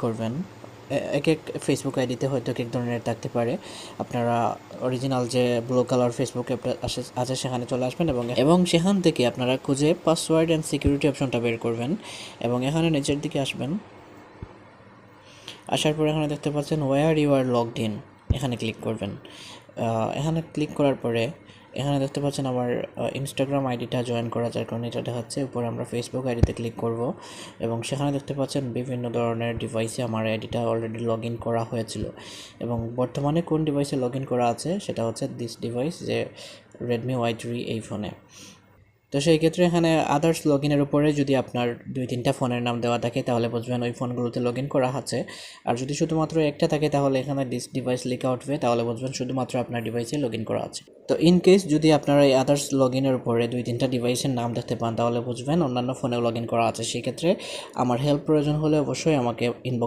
করবেন। এক এক ফেসবুক আইডিতে হয়তো এক এক ধরনের থাকতে পারে। আপনারা অরিজিনাল যে ব্লু কালার ফেসবুক অ্যাপটা আছে সেখানে চলে আসবেন এবং সেখান থেকে আপনারা খুঁজে পাসওয়ার্ড অ্যান্ড সিকিউরিটি অপশনটা বের করবেন এবং এখানে নিচের দিকে আসবেন। আসার পর এখানে দেখতে পাচ্ছেন where you are logged in, এখানে ক্লিক করবেন। এখানে ক্লিক করার পরে এখানে দেখতে পাচ্ছেন আমার ইনস্টাগ্রাম আইডিটা জয়েন করা, যার কারণে এটা দেখাচ্ছে। উপরে আমরা ফেসবুক আইডিতে ক্লিক করব এবং সেখানে দেখতে পাচ্ছেন বিভিন্ন ধরনের ডিভাইসে আমার আইডিটা অলরেডি লগ ইন করা হয়েছিল এবং বর্তমানে কোন ডিভাইসে লগ ইন করা আছে সেটা হচ্ছে দিস ডিভাইস, যে রেডমি Y3 এই ফোনে। তো সেই ক্ষেত্রে এখানে আদার্স লগ ইনের উপরে যদি আপনার 2-3টা ফোনের নাম দেওয়া থাকে তাহলে বুঝবেন ওই ফোনগুলোতে লগ ইন করা আছে। আর যদি শুধুমাত্র একটা থাকে তাহলে এখানে দিস ডিভাইস লেখা উঠবে, তাহলে বুঝবেন শুধুমাত্র আপনার ডিভাইসে লগ ইন করা আছে। তো ইন কেস যদি আপনারা এই আদার্স লগ ইনের উপরে 2-3টা ডিভাইসের নাম দেখতে পান তাহলে বুঝবেন অন্যান্য ফোনেও লগ ইন করা আছে। সেক্ষেত্রে আমার হেল্প প্রয়োজন হলে অবশ্যই আমাকে ইনবক্স